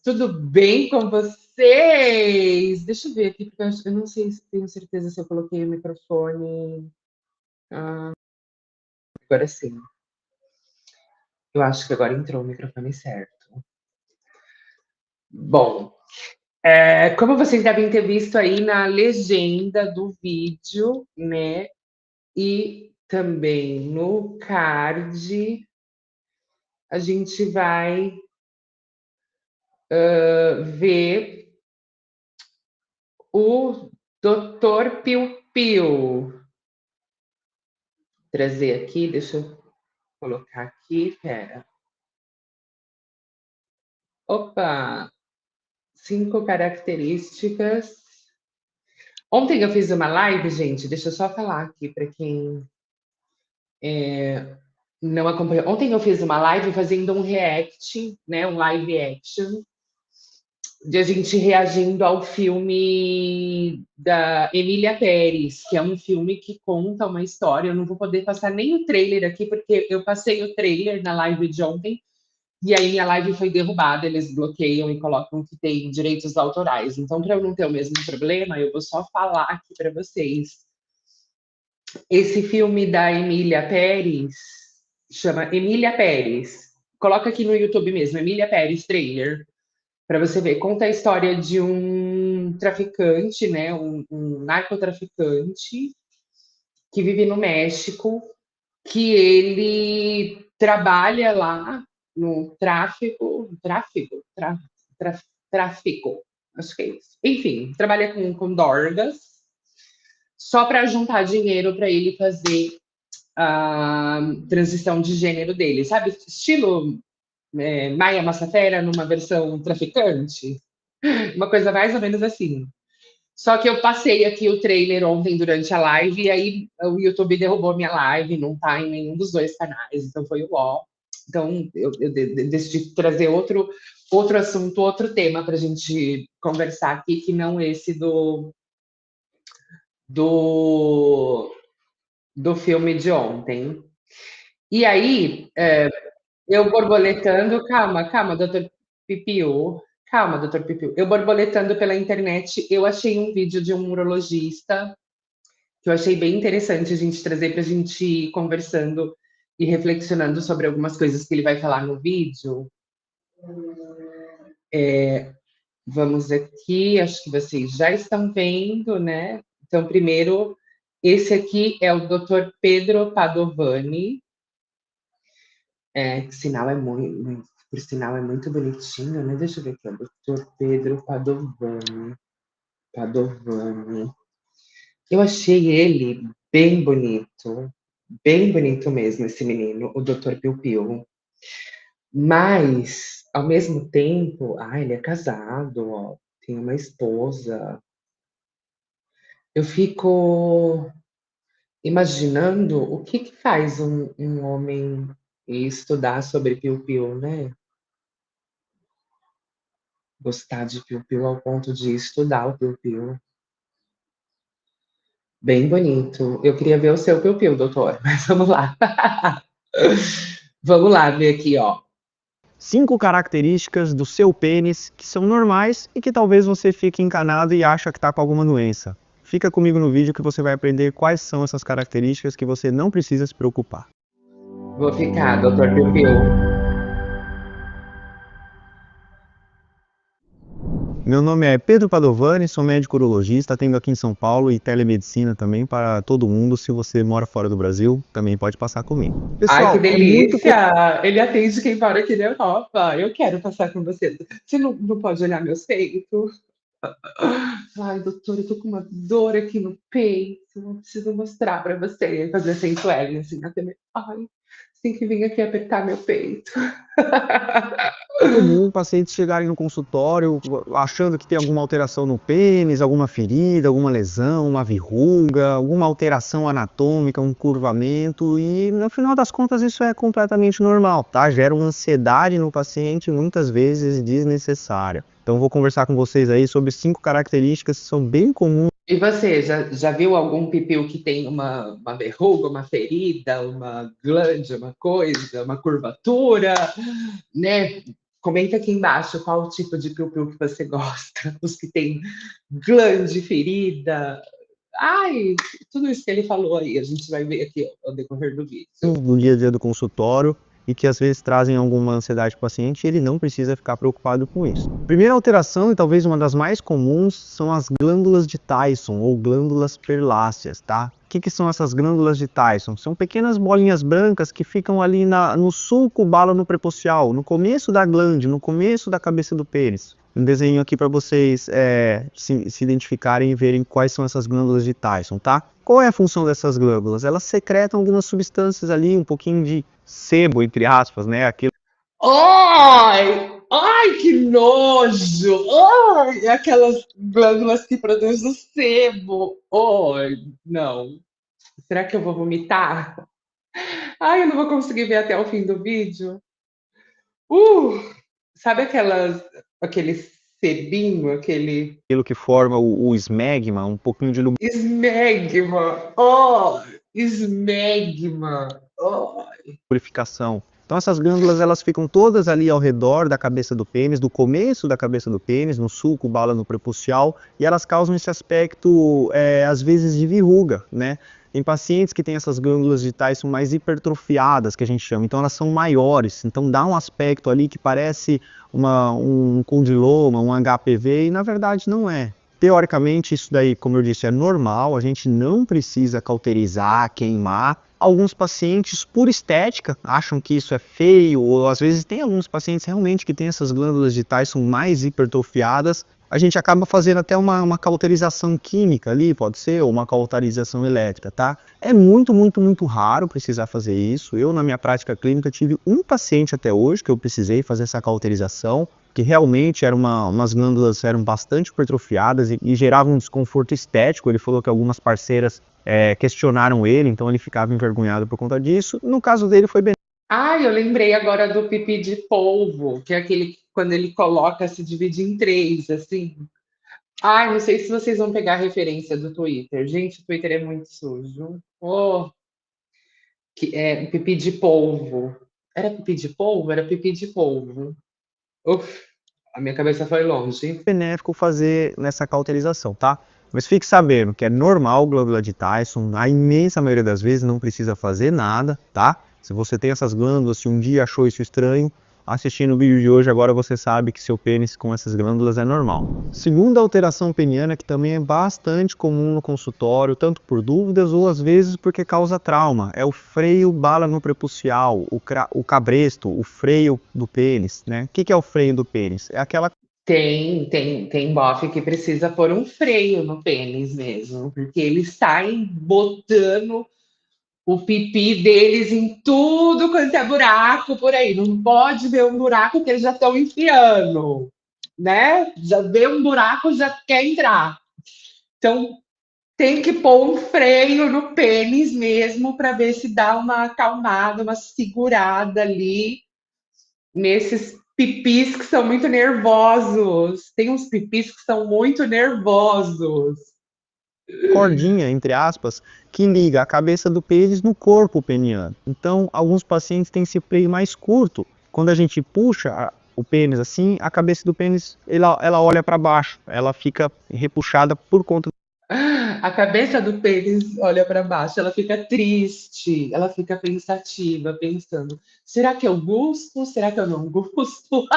Tudo bem com vocês? Deixa eu ver aqui, porque eu não sei se tenho certeza se eu coloquei o microfone. Agora sim. Eu acho que agora entrou o microfone certo. Bom, como vocês devem ter visto aí na legenda do vídeo, né? E também no card, a gente vai ver o Dr. Piu Piu. Trazer aqui, deixa eu colocar aqui, pera. Opa! 5 características. Ontem eu fiz uma live, gente, deixa eu só falar aqui para quem não acompanhou. Ontem eu fiz uma live fazendo um react, né, um live action, de a gente reagindo ao filme da Emília Pérez, que é um filme que conta uma história. Eu não vou poder passar nem o trailer aqui, porque eu passei o trailer na live de ontem, e aí minha live foi derrubada, eles bloqueiam e colocam que tem direitos autorais. Então, para eu não ter o mesmo problema, eu vou só falar aqui para vocês. Esse filme da Emília Pérez chama Emília Pérez. Coloca aqui no YouTube mesmo, Emília Pérez trailer, para você ver. Conta a história de um traficante, né, um narcotraficante que vive no México, que ele trabalha lá no tráfico, acho que é isso. Enfim, trabalha com drogas, só para juntar dinheiro para ele fazer a transição de gênero dele, sabe? Estilo Maia Massafera numa versão traficante, uma coisa mais ou menos assim. Só que eu passei aqui o trailer ontem durante a live e aí o YouTube derrubou minha live, não tá em nenhum dos dois canais, então foi o ó. Então eu decidi trazer outro assunto, outro tema para a gente conversar aqui, que não esse do, do filme de ontem. E aí, eu borboletando, calma, doutor Pipiu, calma, doutor Pipiu. Eu borboletando pela internet, eu achei um vídeo de um urologista que eu achei bem interessante a gente trazer para a gente ir conversando e reflexionando sobre algumas coisas que ele vai falar no vídeo. Vamos aqui, acho que vocês já estão vendo, né? Então, primeiro, esse aqui é o Dr. Pedro Padovani, que sinal é muito, por sinal é muito bonitinho, né? Deixa eu ver aqui, o Dr. Pedro Padovani. Padovani. Eu achei ele bem bonito mesmo, esse menino, o Dr. Piu Piu. Mas, ao mesmo tempo, ele é casado, ó, tem uma esposa. Eu fico imaginando o que que faz um homem estudar sobre Piu Piu, né? Gostar de Piu Piu ao ponto de estudar o Piu Piu. Bem bonito. Eu queria ver o seu Piu Piu, doutor, mas vamos lá. Vamos lá ver aqui, ó. 5 características do seu pênis que são normais e que talvez você fique encanado e acha que está com alguma doença. Fica comigo no vídeo que você vai aprender quais são essas características que você não precisa se preocupar. Vou ficar, doutor Piu Piu. Meu nome é Pedro Padovani, sou médico urologista, atendo aqui em São Paulo e telemedicina também para todo mundo. Se você mora fora do Brasil, também pode passar comigo. Ai, que Pessoal, é muito delícia! Ele atende quem mora aqui na Europa. Eu quero passar com você. Você não pode olhar meus peitos? Ai, doutor, eu tô com uma dor aqui no peito. Eu preciso mostrar pra você. Fazer sensual, assim, até meu... Ai, você tem que vir aqui apertar meu peito. comum pacientes chegarem no consultório achando que tem alguma alteração no pênis, alguma ferida, alguma lesão, uma verruga, alguma alteração anatômica, um curvamento, e no final das contas isso é completamente normal, tá? Gera uma ansiedade no paciente muitas vezes desnecessária. Então vou conversar com vocês aí sobre 5 características que são bem comuns. E você, já viu algum pipiu que tem uma verruga, uma ferida, uma glande, uma coisa, uma curvatura, né? Comenta aqui embaixo qual o tipo de piu-piu que você gosta. Os que tem glande, ferida. Ai, tudo isso que ele falou aí, a gente vai ver aqui ao decorrer do vídeo. do dia a dia do consultório e que às vezes trazem alguma ansiedade para o paciente e ele não precisa ficar preocupado com isso. Primeira alteração, e talvez uma das mais comuns, são as glândulas de Tyson ou glândulas perláceas, tá? O que são essas glândulas de Tyson? São pequenas bolinhas brancas que ficam ali no sulco bálano prepucial, no começo da glande, no começo da cabeça do pênis. Um desenho aqui para vocês se identificarem e verem quais são essas glândulas de Tyson, tá? Qual é a função dessas glândulas? Elas secretam algumas substâncias ali, um pouquinho de sebo, entre aspas, né? Aquilo Ai! Ai, que nojo! Ai, aquelas glândulas que produzem o sebo. Ai, não. Será que eu vou vomitar? Ai, eu não vou conseguir ver até o fim do vídeo. Uh! Sabe aquele sebinho, aquele que forma o esmegma, um pouquinho de esmegma? Oh, esmegma. Oh. lubrificação. Então essas glândulas elas ficam todas ali ao redor da cabeça do pênis, do começo da cabeça do pênis, no sulco, bálano prepucial, e elas causam esse aspecto, às vezes, de verruga, né? Em pacientes que têm essas glândulas de Tyson mais hipertrofiadas, que a gente chama, então elas são maiores, então dá um aspecto ali que parece um condiloma, um HPV, e na verdade não é. Teoricamente, isso daí, como eu disse, é normal, a gente não precisa cauterizar, queimar. Alguns pacientes, por estética, acham que isso é feio, ou às vezes tem alguns pacientes realmente que têm essas glândulas de Tyson mais hipertrofiadas. A gente acaba fazendo até uma cauterização química ali, pode ser, ou uma cauterização elétrica, tá? É muito, muito, muito raro precisar fazer isso. Eu, na minha prática clínica, tive um paciente até hoje que eu precisei fazer essa cauterização, que realmente umas glândulas eram bastante hipertrofiadas e geravam um desconforto estético. Ele falou que algumas parceiras questionaram ele, então ele ficava envergonhado por conta disso. No caso dele foi bem. Ai, eu lembrei agora do pipi de polvo, que é aquele que quando ele coloca se divide em três, assim. Ai, não sei se vocês vão pegar a referência do Twitter. Gente, o Twitter é muito sujo. Oh, que é pipi de polvo. Era pipi de polvo? Era pipi de polvo. Uf, a minha cabeça foi longe. Benéfico fazer nessa cauterização, tá? Mas fique sabendo que é normal glândula de Tyson, a imensa maioria das vezes não precisa fazer nada, tá? Se você tem essas glândulas, se um dia achou isso estranho, assistindo o vídeo de hoje, agora você sabe que seu pênis com essas glândulas é normal. Segunda alteração peniana, que também é bastante comum no consultório, tanto por dúvidas ou às vezes porque causa trauma, é o freio bálano prepucial, o cabresto, o freio do pênis, né? O que é o freio do pênis? É aquela Tem bofe que precisa pôr um freio no pênis mesmo, porque eles saem botando o pipi deles em tudo quanto é buraco por aí. Não pode ver um buraco que eles já estão enfiando, né? Já vê um buraco, já quer entrar. Então, tem que pôr um freio no pênis mesmo para ver se dá uma acalmada, uma segurada ali nesses pipis que são muito nervosos. Tem uns pipis que são muito nervosos. cordinha, entre aspas, que liga a cabeça do pênis no corpo peniano. Então, alguns pacientes têm esse freio mais curto. Quando a gente puxa o pênis assim, a cabeça do pênis ela olha para baixo, ela fica repuxada por conta. A cabeça do pênis olha para baixo, ela fica triste, ela fica pensativa, pensando: será que eu gosto? Será que eu não gosto?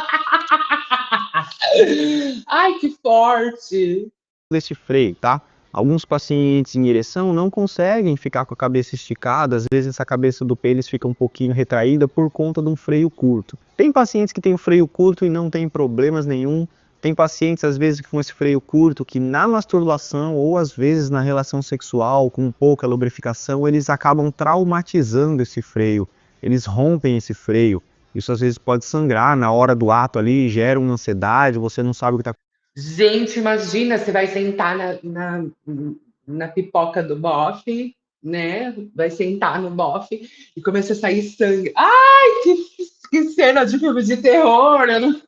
Ai, que forte! Desse freio, tá? Alguns pacientes em ereção não conseguem ficar com a cabeça esticada, às vezes essa cabeça do pênis fica um pouquinho retraída por conta de um freio curto. Tem pacientes que têm o freio curto e não tem problemas nenhum. Tem pacientes, às vezes, com esse freio curto, que na masturbação ou às vezes na relação sexual, com pouca lubrificação, eles acabam traumatizando esse freio. Eles rompem esse freio. Isso às vezes pode sangrar na hora do ato ali, gera uma ansiedade, você não sabe o que está. Gente, imagina, você vai sentar na pipoca do bofe, né? Vai sentar no bofe e começa a sair sangue. Ai, que cena de filme de terror! Eu não...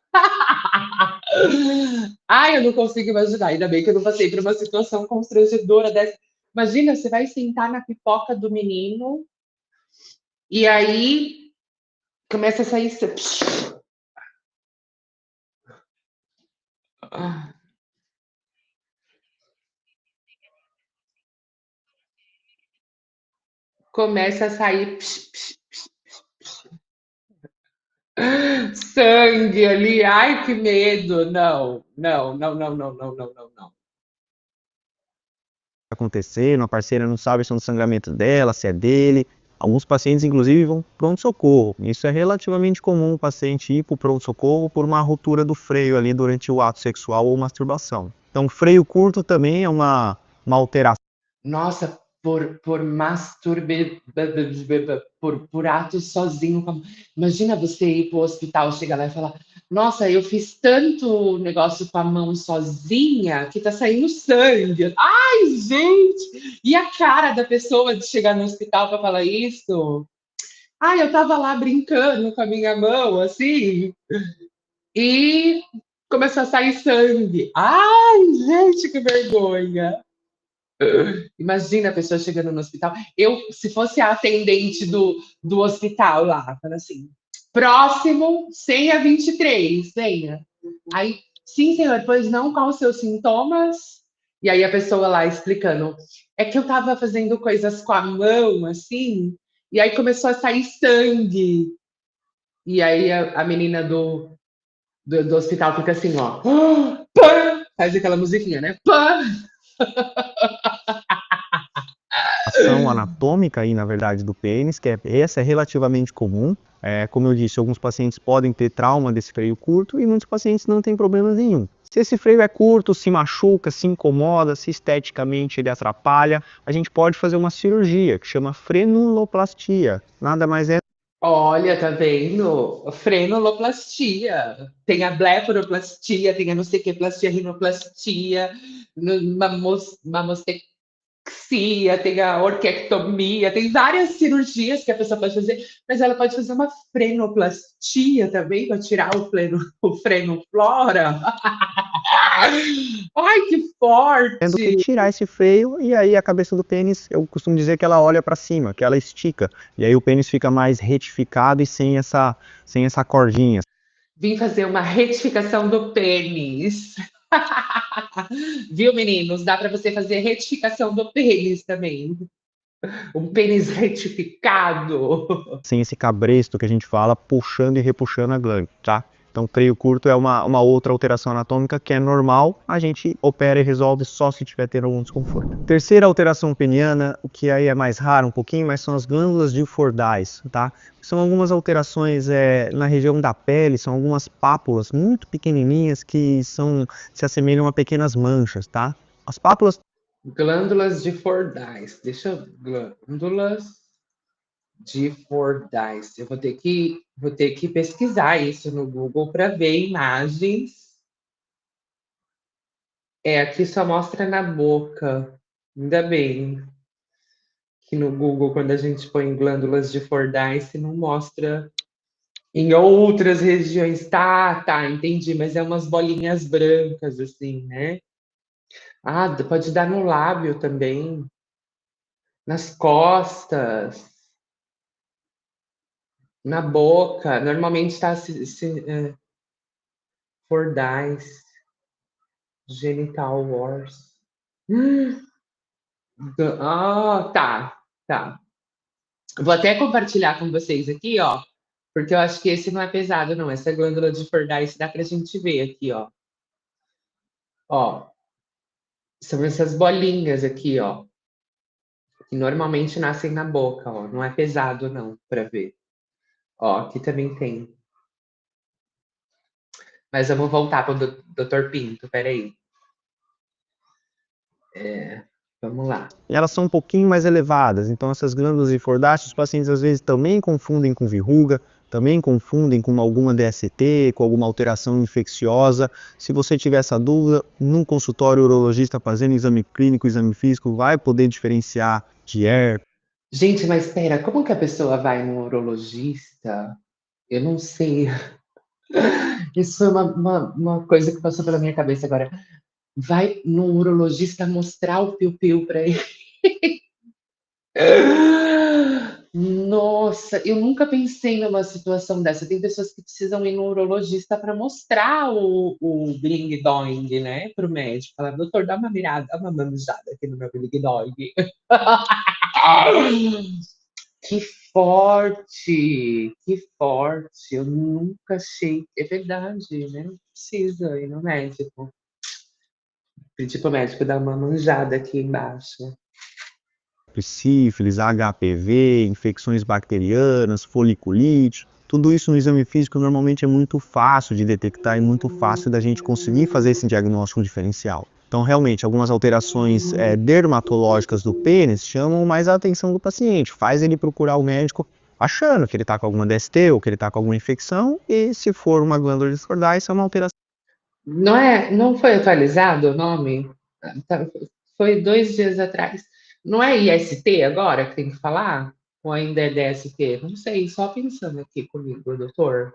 Ai, eu não consigo imaginar. Ainda bem que eu não passei por uma situação constrangedora dessa. Imagina, você vai sentar na pipoca do menino e aí começa a sair sangue. Começa a sair sangue ali. Ai, que medo. Não, não, não, não, não, não, não, não, não. Acontecendo, a parceira não sabe se é um sangramento dela, se é dele. Alguns pacientes, inclusive, vão para o pronto-socorro. Isso é relativamente comum o paciente ir para o pronto-socorro por uma ruptura do freio ali durante o ato sexual ou masturbação. Então, freio curto também é uma alteração. Nossa, por masturbe, por ato sozinho. Imagina você ir pro hospital, chegar lá e falar: Nossa, eu fiz tanto negócio com a mão sozinha que tá saindo sangue. Ai, gente! E a cara da pessoa de chegar no hospital para falar isso? Ai, eu tava lá brincando com a minha mão, assim, e começou a sair sangue. Ai, gente, que vergonha! Imagina a pessoa chegando no hospital. Eu, se fosse a atendente do hospital lá, falando assim: próximo, senha 23, venha. Aí, sim, senhor, pois não, quais os seus sintomas? E aí a pessoa lá explicando: é que eu tava fazendo coisas com a mão, assim, e aí começou a sair sangue. E aí a menina do hospital fica assim, ó. Pã! Faz aquela musiquinha, né? Pã! Ação anatômica aí, na verdade, do pênis, que essa é relativamente comum. Como eu disse, alguns pacientes podem ter trauma desse freio curto e muitos pacientes não têm problema nenhum. Se esse freio é curto, se machuca, se incomoda, se esteticamente ele atrapalha, a gente pode fazer uma cirurgia que chama frenuloplastia. Nada mais é. Olha, tá vendo? Frenuloplastia. Tem a blefaroplastia, tem a não sei o que plastia, rinoplastia, mamostexia, tem a orquectomia, tem várias cirurgias que a pessoa pode fazer, mas ela pode fazer uma frenoplastia também para tirar o freno flora. Ai, que Do que forte! tirar esse freio e aí a cabeça do pênis, eu costumo dizer que ela olha para cima, que ela estica, e aí o pênis fica mais retificado e sem essa cordinha. Vim fazer uma retificação do pênis. Viu, meninos? Dá para você fazer retificação do pênis também. Um pênis retificado. Sem esse cabresto que a gente fala, puxando e repuxando a glândula, tá? Então, freio curto é uma outra alteração anatômica que é normal, a gente opera e resolve só se tiver tendo algum desconforto. Terceira alteração peniana, o que aí é mais raro um pouquinho, mas são as glândulas gilfordais, tá? São algumas alterações na região da pele, são algumas pápulas muito pequenininhas que se assemelham a pequenas manchas, tá? As pápulas Glândulas de Fordyce. Deixa eu. Glândulas de Fordyce. Eu vou ter que pesquisar isso no Google para ver imagens. Aqui só mostra na boca. Ainda bem que no Google, quando a gente põe glândulas de Fordyce, não mostra em outras regiões. Tá, entendi, mas é umas bolinhas brancas, assim, né? Ah, pode dar no lábio também, nas costas, na boca. Normalmente está Fordyce, Genital Wars. Tá. Vou até compartilhar com vocês aqui, ó, porque eu acho que esse não é pesado, não. Essa glândula de Fordyce dá pra gente ver aqui, ó. Ó, são essas bolinhas aqui, ó, que normalmente nascem na boca, ó. Não é pesado, não, pra ver. Ó, aqui também tem. Mas vamos voltar para o Dr. Pinto, peraí. Vamos lá. elas são um pouquinho mais elevadas, então essas glândulas de Fordyce, os pacientes às vezes também confundem com verruga, também confundem com alguma DST, com alguma alteração infecciosa. Se você tiver essa dúvida, num consultório urologista fazendo exame clínico, exame físico, vai poder diferenciar de herpes. Gente, mas espera, como que a pessoa vai no urologista? Eu não sei. Isso foi uma coisa que passou pela minha cabeça agora. Vai no urologista mostrar o piu-piu para ele. Nossa, eu nunca pensei numa situação dessa. Tem pessoas que precisam ir no urologista para mostrar o bling dong, né, para o médico. Falar, doutor, dá uma mirada, dá uma manjada aqui no meu bling dong. Que forte, que forte. Eu nunca achei. É verdade, né? Precisa ir no médico. Pedir pro médico dar uma manjada aqui embaixo. Sífilis, HPV, infecções bacterianas, foliculite, tudo isso no exame físico normalmente é muito fácil de detectar e muito fácil da gente conseguir fazer esse diagnóstico diferencial. Então, realmente, algumas alterações dermatológicas do pênis chamam mais a atenção do paciente, faz ele procurar o médico achando que ele está com alguma DST ou que ele está com alguma infecção, e se for uma glândula discordais, isso é uma alteração. Não é, não foi atualizado o nome? Tá, foi 2 dias atrás. Não é IST agora que tem que falar? Ou ainda é DST? Não sei, só pensando aqui comigo, doutor.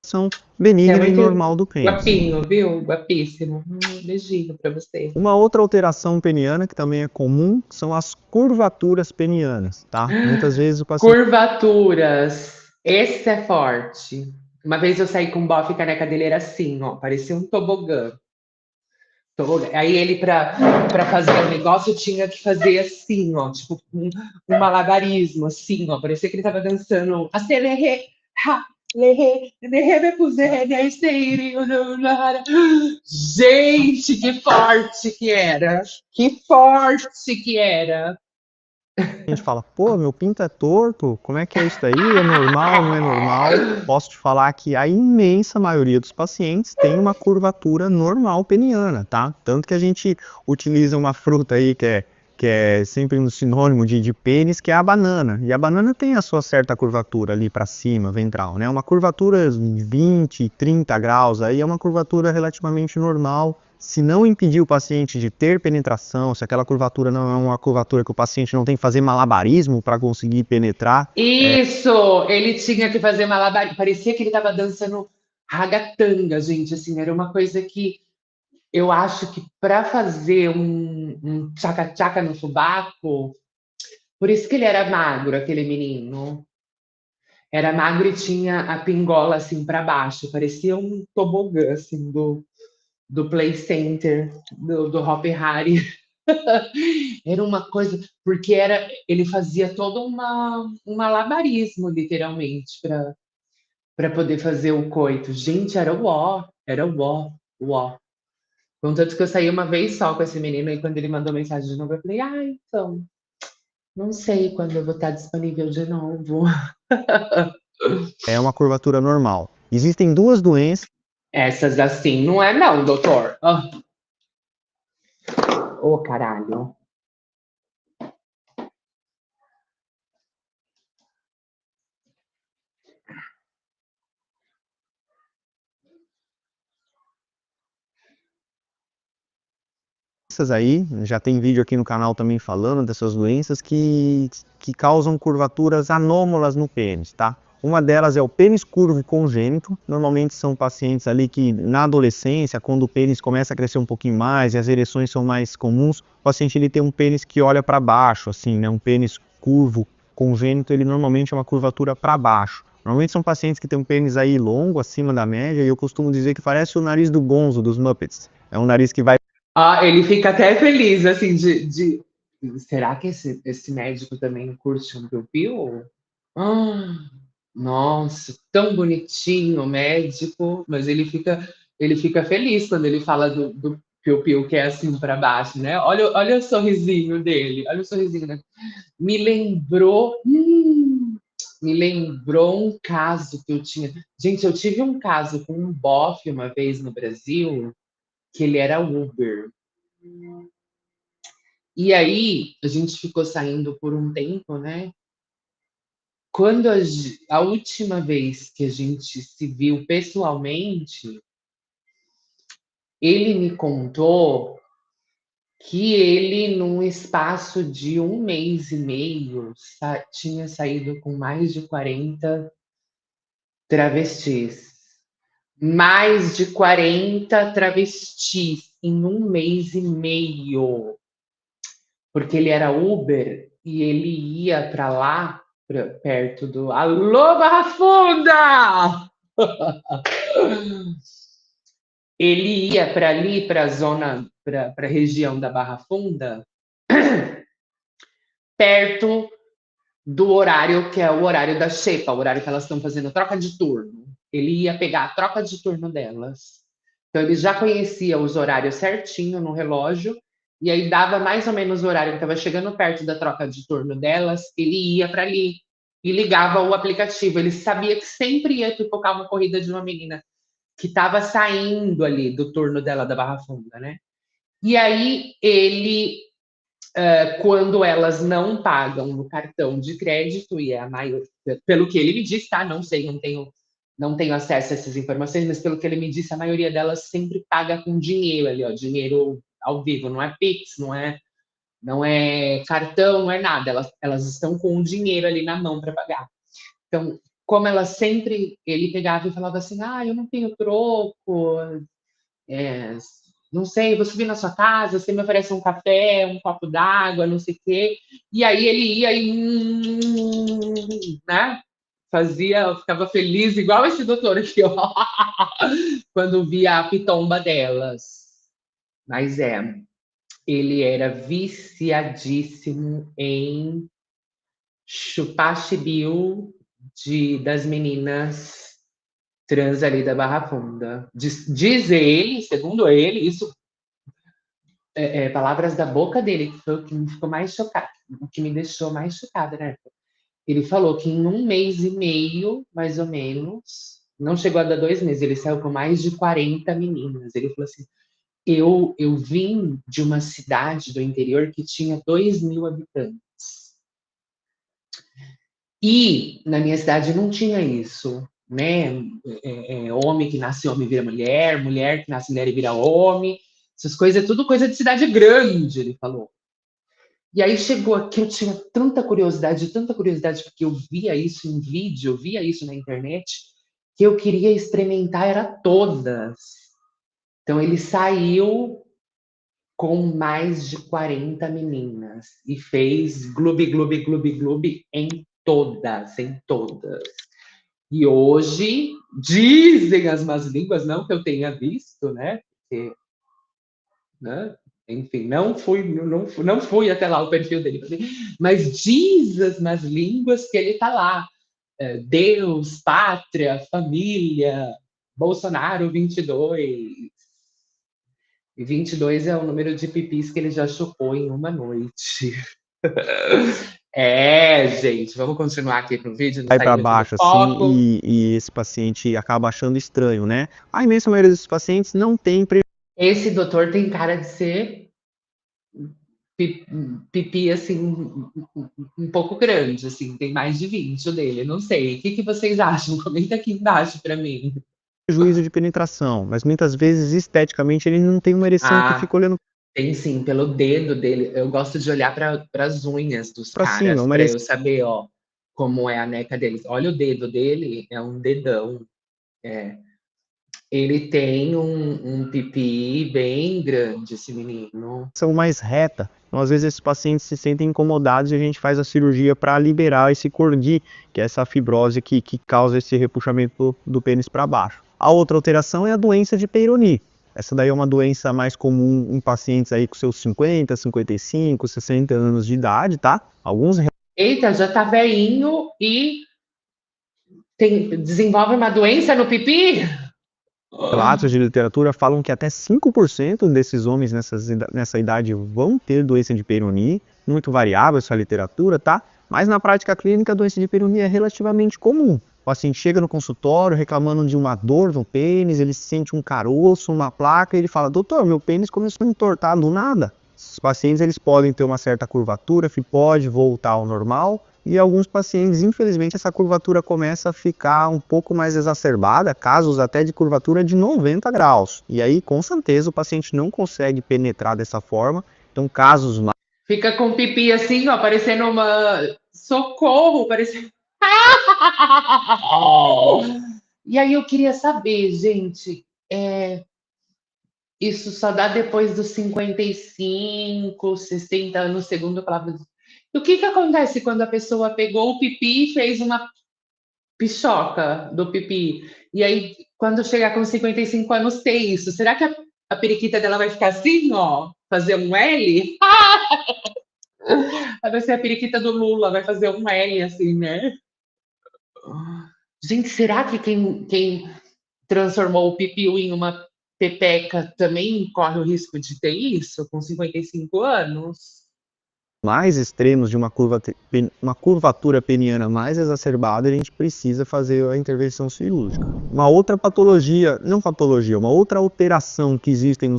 Você é Benigna e muito normal do pênis. guapinho, viu? Guapíssimo. Beijinho pra você. Uma outra alteração peniana que também é comum são as curvaturas penianas, tá? Muitas vezes o paciente Curvaturas. Esse é forte. Uma vez eu saí com um bofe, a caneca dele era assim, ó, parecia um tobogã. Aí ele, para fazer o negócio, tinha que fazer assim, ó, tipo um malabarismo, assim, ó. Parecia que ele tava dançando. Acelere, ha, lerre, lerre, me puse, desceire, gente, que forte que era! Que forte que era! fala, pô, meu pinto é torto, como é que é isso daí? É normal, não é normal? Posso te falar que a imensa maioria dos pacientes tem uma curvatura normal peniana, tá? Tanto que a gente utiliza uma fruta aí que é sempre um sinônimo de pênis, que é a banana. E a banana tem a sua certa curvatura ali para cima, ventral, né? Uma curvatura de 20, 30 graus, aí é uma curvatura relativamente normal. Se não impedir o paciente de ter penetração, se aquela curvatura não é uma curvatura que o paciente não tem que fazer malabarismo para conseguir penetrar, Isso! Ele tinha que fazer malabar. Parecia que ele estava dançando ragatanga, gente. Assim, era uma coisa que eu acho que para fazer um tchaca-tchaca no subaco, por isso que ele era magro, aquele menino. Era magro e tinha a pingola assim para baixo, parecia um tobogã assim do Play Center, do Hop Hari. Era uma coisa, porque ele fazia todo um malabarismo, literalmente, para poder fazer o coito. Gente, era o ó. Contanto que eu saí uma vez só com esse menino, e quando ele mandou mensagem de novo, eu falei, então, não sei quando eu vou estar disponível de novo. é uma curvatura normal. Existem duas doenças. Essas assim, não é não, doutor. Ô, caralho. Aí, já tem vídeo aqui no canal também falando dessas doenças que causam curvaturas anômalas no pênis, tá? Uma delas é o pênis curvo congênito. Normalmente são pacientes ali que na adolescência, quando o pênis começa a crescer um pouquinho mais e as ereções são mais comuns, o paciente ele tem um pênis que olha para baixo, assim, né? Um pênis curvo congênito, ele normalmente é uma curvatura para baixo. Normalmente são pacientes que têm um pênis aí longo, acima da média, e eu costumo dizer que parece o nariz do Gonzo, dos Muppets. É um nariz que vai. Ele fica até feliz, assim, de... Será que esse médico também curte um piu-piu? Ah, nossa, tão bonitinho o médico, mas ele fica feliz quando ele fala do piu-piu, que é assim para baixo, né? Olha o sorrisinho dele, olha o sorrisinho dele. Me lembrou, me lembrou um caso que eu tinha. Gente, eu tive um caso com um bofe uma vez no Brasil, que ele era Uber. E aí, a gente ficou saindo por um tempo, né? Quando a última vez que a gente se viu pessoalmente, ele me contou que ele, num espaço de 1 mês e meio, tinha saído com mais de 40 travestis. Mais de 40 travestis em 1 mês e meio. Porque ele era Uber e ele ia para lá perto do... Alô, Barra Funda! Ele ia para ali, para a zona, para a região da Barra Funda, perto do horário que é o horário da xepa, o horário que elas estão fazendo troca de turno. Ele ia pegar a troca de turno delas. Então ele já conhecia os horários certinho no relógio, e aí dava mais ou menos o horário que estava chegando perto da troca de turno delas, ele ia para ali e ligava o aplicativo. Ele sabia que sempre ia pipocar uma corrida de uma menina que estava saindo ali do turno dela da Barra Funda, né? E aí ele, quando elas não pagam no cartão de crédito, e é a maior, pelo que ele me disse, tá? Não sei, não tenho acesso a essas informações, mas pelo que ele me disse, a maioria delas sempre paga com dinheiro ali, ó, dinheiro ao vivo, não é Pix, não é cartão, não é nada, elas estão com o dinheiro ali na mão para pagar. Então, como ela sempre, ele pegava e falava assim, eu não tenho troco, é, não sei, vou subir na sua casa, você me oferece um café, um copo d'água, não sei o quê. E aí ele ia e, né? Ficava feliz, igual esse doutor aqui, ó, quando via a pitomba delas. Mas ele era viciadíssimo em chupar chibiu das meninas trans ali da Barra Funda. Diz ele, segundo ele, isso palavras da boca dele, que foi o que me ficou mais chocada, o que me deixou mais chocada, né? Ele falou que em 1 mês e meio, mais ou menos, não chegou a dar 2 meses, ele saiu com mais de 40 meninas. Ele falou assim: eu vim de uma cidade do interior que tinha 2.000 habitantes. E na minha cidade não tinha isso, né? Homem que nasce homem vira mulher, mulher que nasce mulher e vira homem. Essas coisas é tudo coisa de cidade grande, ele falou. E aí chegou aqui, eu tinha tanta curiosidade, porque eu via isso em vídeo, eu via isso na internet, que eu queria experimentar, era todas. Então ele saiu com mais de 40 meninas e fez gloob, gloob, gloob, gloob em todas. E hoje, dizem as más línguas, não que eu tenha visto, né? Porque, né? Enfim, não fui até lá o perfil dele, mas diz as más línguas que ele está lá. Deus, pátria, família, Bolsonaro 22. E 22 é o número de pipis que ele já chupou em uma noite. Gente, vamos continuar aqui pro vídeo, não Vai para sair muito do baixo assim foco. e esse paciente acaba achando estranho, né? A imensa maioria dos pacientes não tem Esse doutor tem cara de ser pipi, assim, um pouco grande, assim, tem mais de 20 o dele, não sei. O que vocês acham? Comenta aqui embaixo para mim. prejuízo de penetração, mas muitas vezes esteticamente ele não tem uma ereção que Ah, fica olhando tem sim, pelo dedo dele. Eu gosto de olhar para as unhas dos para cima, caras, uma para ereção eu saber, ó, como é a neca deles. Olha o dedo dele, é um dedão. É. Ele tem um pipi bem grande, esse menino. mais reta. Então, às vezes esses pacientes se sentem incomodados e a gente faz a cirurgia para liberar esse cordi, que é essa fibrose que causa esse repuxamento do pênis para baixo. A outra alteração é a doença de Peyronie. Essa daí é uma doença mais comum em pacientes aí com seus 50, 55, 60 anos de idade, tá? Alguns Eita, já tá velhinho e desenvolve uma doença no pipi? relatos de literatura falam que até 5% desses homens nessa idade vão ter doença de Peyronie, muito variável essa literatura, tá? Mas na prática clínica a doença de Peyronie é relativamente comum. O paciente chega no consultório reclamando de uma dor no pênis, ele sente um caroço, uma placa, e ele fala: doutor, meu pênis começou a entortar do nada. Os pacientes eles podem ter uma certa curvatura, que pode voltar ao normal, e alguns pacientes, infelizmente, essa curvatura começa a ficar um pouco mais exacerbada, casos até de curvatura de 90 graus. E aí, com certeza, o paciente não consegue penetrar dessa forma. Então, casos mais Fica com o pipi assim, ó, parecendo uma. Socorro, parecendo. E aí eu queria saber, gente, isso só dá depois dos 55, 60 anos, segundo a palavra. O que acontece quando a pessoa pegou o pipi e fez uma pichoca do pipi? E aí, quando chegar com 55 anos, tem isso. Será que a periquita dela vai ficar assim, ó? Fazer um L? Vai ser a periquita do Lula, vai fazer um L assim, né? Gente, será que quem transformou o pipiu em uma pepeca também corre o risco de ter isso com 55 anos? Mais extremos de uma curvatura peniana mais exacerbada, a gente precisa fazer a intervenção cirúrgica. Uma outra patologia, não patologia, uma outra alteração que existem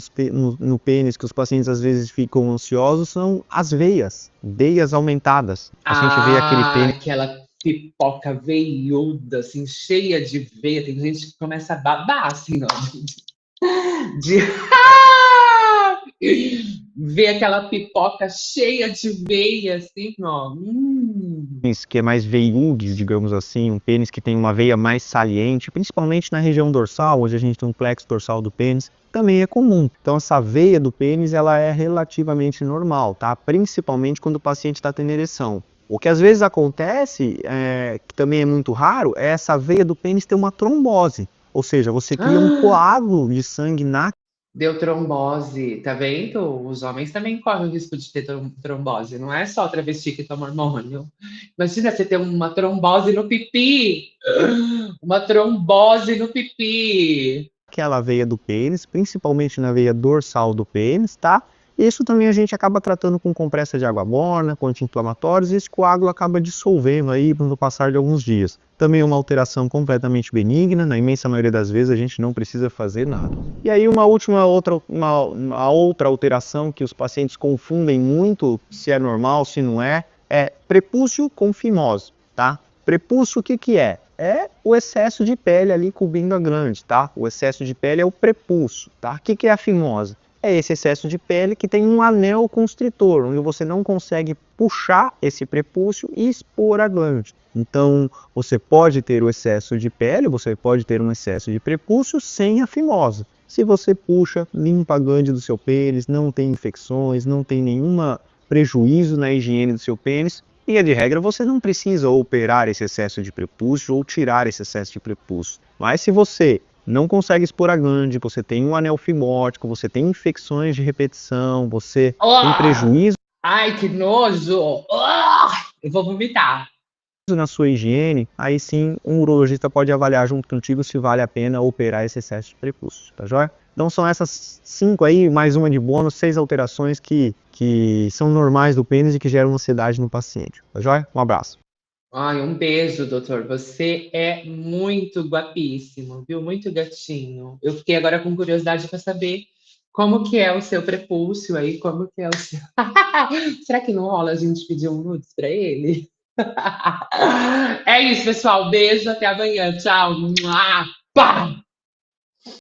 no pênis, que os pacientes às vezes ficam ansiosos, são as veias aumentadas. O paciente vê aquele Ah, pênis. aquela pipoca veiuda, assim, cheia de veia. Tem gente que começa a babar, assim, ó. De... Ver aquela pipoca cheia de veia, assim, ó. Que é mais veiudo, digamos assim, um pênis que tem uma veia mais saliente, principalmente na região dorsal, onde a gente tem um plexo dorsal do pênis, também é comum. Então essa veia do pênis, ela é relativamente normal, tá? Principalmente quando o paciente está tendo ereção. O que às vezes acontece, que também é muito raro, é essa veia do pênis ter uma trombose, ou seja, você cria um coágulo de sangue na. Deu trombose, tá vendo? Os homens também correm o risco de ter trombose, não é só travesti que toma hormônio. Imagina você ter uma trombose no pipi! Uma trombose no pipi! Aquela veia do pênis, principalmente na veia dorsal do pênis, tá? Isso também a gente acaba tratando com compressa de água morna, com anti-inflamatórios, e esse coágulo acaba dissolvendo aí no passar de alguns dias. Também é uma alteração completamente benigna, na imensa maioria das vezes a gente não precisa fazer nada. E aí uma outra alteração que os pacientes confundem muito, se é normal, se não é prepúcio com fimose, tá? Prepúcio o que é? É o excesso de pele ali cobrindo a glande, tá? O excesso de pele é o prepúcio, tá? O que é a fimose? É esse excesso de pele que tem um anel constritor, onde você não consegue puxar esse prepúcio e expor a glande. Então, você pode ter o excesso de pele, você pode ter um excesso de prepúcio sem a fimose. Se você puxa, limpa a glande do seu pênis, não tem infecções, não tem nenhum prejuízo na higiene do seu pênis, via de regra, você não precisa operar esse excesso de prepúcio ou tirar esse excesso de prepúcio. Mas se você não consegue expor a glande, você tem um anel fimótico, você tem infecções de repetição, você tem prejuízo Ai, que nojo! Eu vou vomitar. na sua higiene, aí sim um urologista pode avaliar junto contigo se vale a pena operar esse excesso de prepúcio, tá joia? Então são essas 5 aí, mais uma de bônus, 6 alterações que são normais do pênis e que geram ansiedade no paciente, tá joia? Um abraço. Ai, um beijo, doutor. Você é muito guapíssimo, viu? Muito gatinho. Eu fiquei agora com curiosidade para saber como que é o seu prepúcio aí, como que é o seu. Será que não rola a gente pedir um nudes para ele? É isso, pessoal. Beijo, até amanhã. Tchau. Mua. Pá!